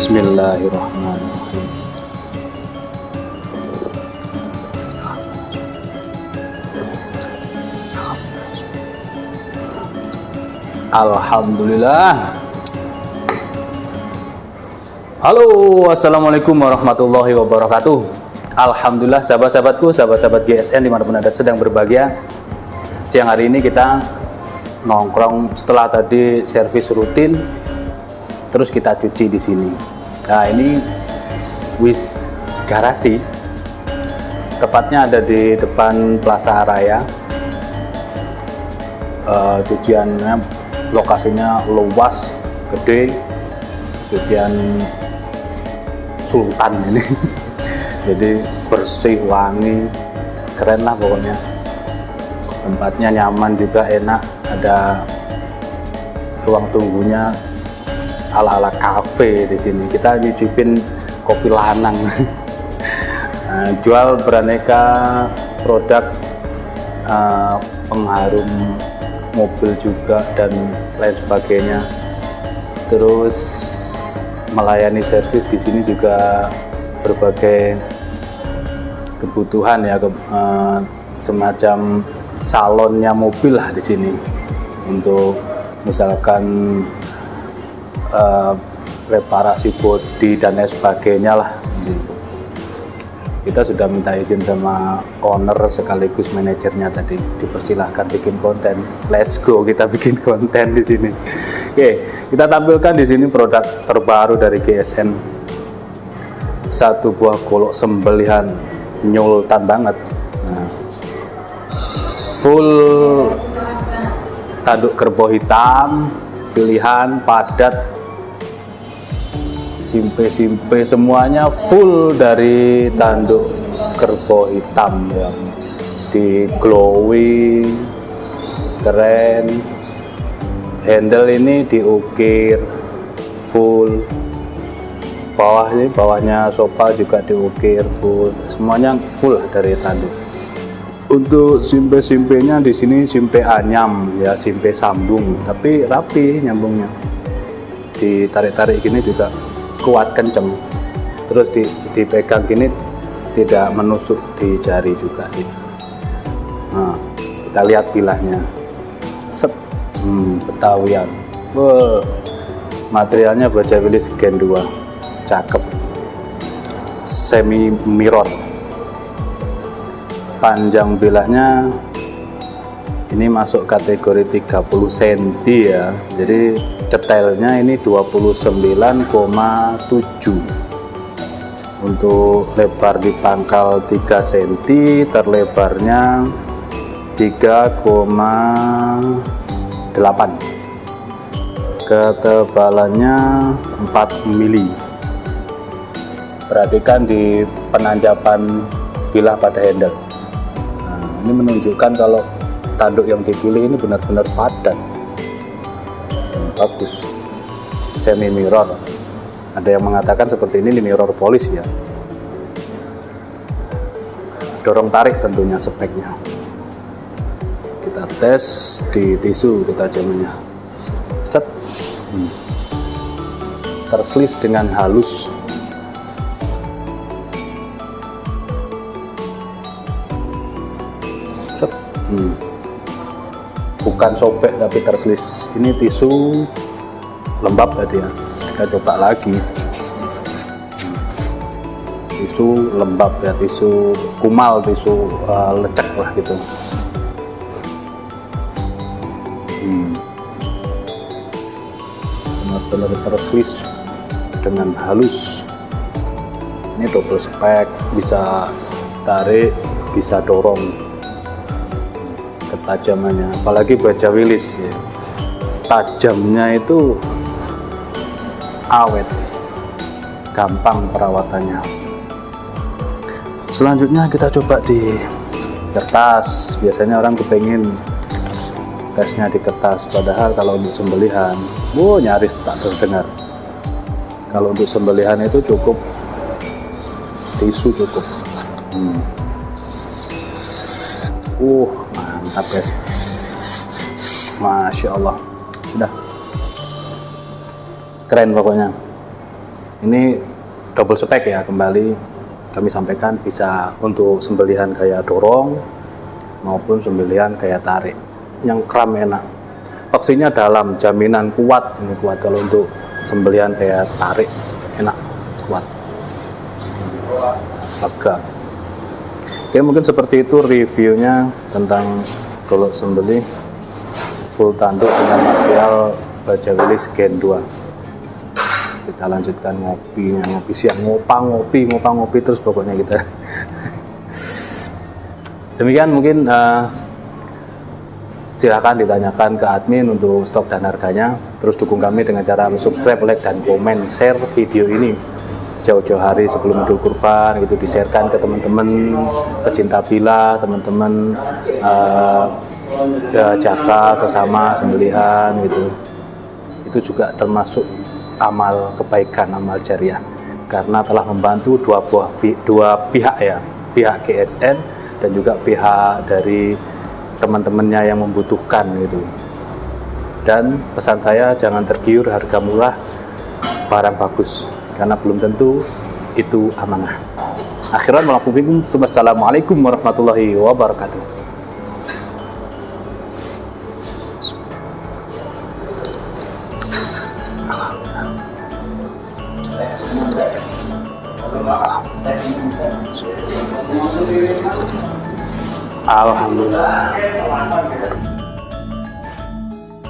Bismillahirrahmanirrahim. Alhamdulillah. Halo, assalamualaikum warahmatullahi wabarakatuh. Alhamdulillah, sahabat-sahabatku, sahabat-sahabat GSN dimanapun Anda sedang berbahagia. Siang hari ini kita nongkrong setelah tadi servis rutin, terus kita cuci di sini. Nah, ini Wis Garasi, tepatnya ada di depan Plaza Raya. Cuciannya lokasinya luas, gede, cucian sultan ini. Jadi bersih, wangi, keren lah pokoknya. Tempatnya nyaman juga, enak, ada ruang tunggunya ala-ala kafe di sini. Kita nyicipin kopi lanang. Nah, jual beraneka produk pengharum mobil juga dan lain sebagainya. Terus melayani servis di sini juga berbagai kebutuhan ya, semacam salonnya mobil lah di sini untuk misalkan reparasi bodi dan lain sebagainya lah. kita sudah minta izin sama owner sekaligus manajernya tadi, dipersilahkan bikin konten. Let's go, kita bikin konten di sini. Oke, kita tampilkan di sini produk terbaru dari GSN. Satu buah golok sembelihan nyultan banget. Nah, full tanduk kerbau hitam, pilihan padat, simpe semuanya full dari tanduk kerbau hitam yang di glowing, keren. Handle ini diukir full, bawahnya sofa juga diukir full, semuanya full dari tanduk. Untuk simpe-simpenya di sini simpe anyam ya, simpe sambung, tapi rapi nyambungnya. Ditarik-tarik gini juga kuat, kenceng. Terus dipegang gini tidak menusuk di jari juga sih. Nah, kita lihat bilahnya. Set, Betawian. Wow, materialnya baja Willys Gen 2, cakep. Semi mirror. Panjang bilahnya ini masuk kategori 30 cm ya, jadi detailnya ini 29,7. Untuk lebar di pangkal 3 cm, terlebarnya 3,8, ketebalannya 4 mili. Perhatikan di penanjapan bilah pada handle. Ini menunjukkan kalau tanduk yang dipilih ini benar-benar padat, bagus. Semi mirror, ada yang mengatakan seperti ini mirror polish ya. Dorong tarik tentunya speknya. Kita tes di tisu ketajamannya. Set, terselis dengan halus. Bukan sobek tapi terselis. Ini tisu lembab tadi ya, kita coba lagi. Tisu lembab ya, tisu kumal, tisu lecek lah gitu. Benar-benar terselis dengan halus. Ini double spek, bisa tarik, bisa dorong ketajamannya, apalagi baja Willys ya, tajamnya itu awet, gampang perawatannya. Selanjutnya kita coba di kertas. Biasanya orang kepengen tesnya di kertas, padahal kalau untuk sembelihan nyaris tak terdengar. Kalau untuk sembelihan itu cukup tisu, cukup. Mantap guys, Masya Allah, sudah keren pokoknya. Ini double spek ya, kembali kami sampaikan, bisa untuk sembelihan kayak dorong maupun sembelihan kayak tarik. Yang kram enak, opsinya dalam, jaminan kuat. Ini kuat kalau untuk sembelihan kayak tarik, enak, kuat, lega. Oke, mungkin seperti itu reviewnya tentang golok sembelih full tanduk dengan material baja Willys Gen 2. Kita lanjutkan ngopinya, ngopi siang, ngopi terus pokoknya kita. Demikian mungkin silahkan ditanyakan ke admin untuk stok dan harganya. Terus dukung kami dengan cara subscribe, like, dan komen, share video ini jauh-jauh hari sebelum Idul Kurban gitu, di-sharekan ke teman-teman pecinta bilah, teman-teman jaka sesama sembelihan gitu. Itu juga termasuk amal kebaikan, amal jariah, karena telah membantu dua pihak ya, pihak GSN dan juga pihak dari teman-temannya yang membutuhkan gitu. Dan pesan saya, jangan tergiur harga murah, barang bagus, karena belum tentu itu amanah. Akhiran walafubikum, wassalamualaikum warahmatullahi wabarakatuh. Alhamdulillah. Alhamdulillah.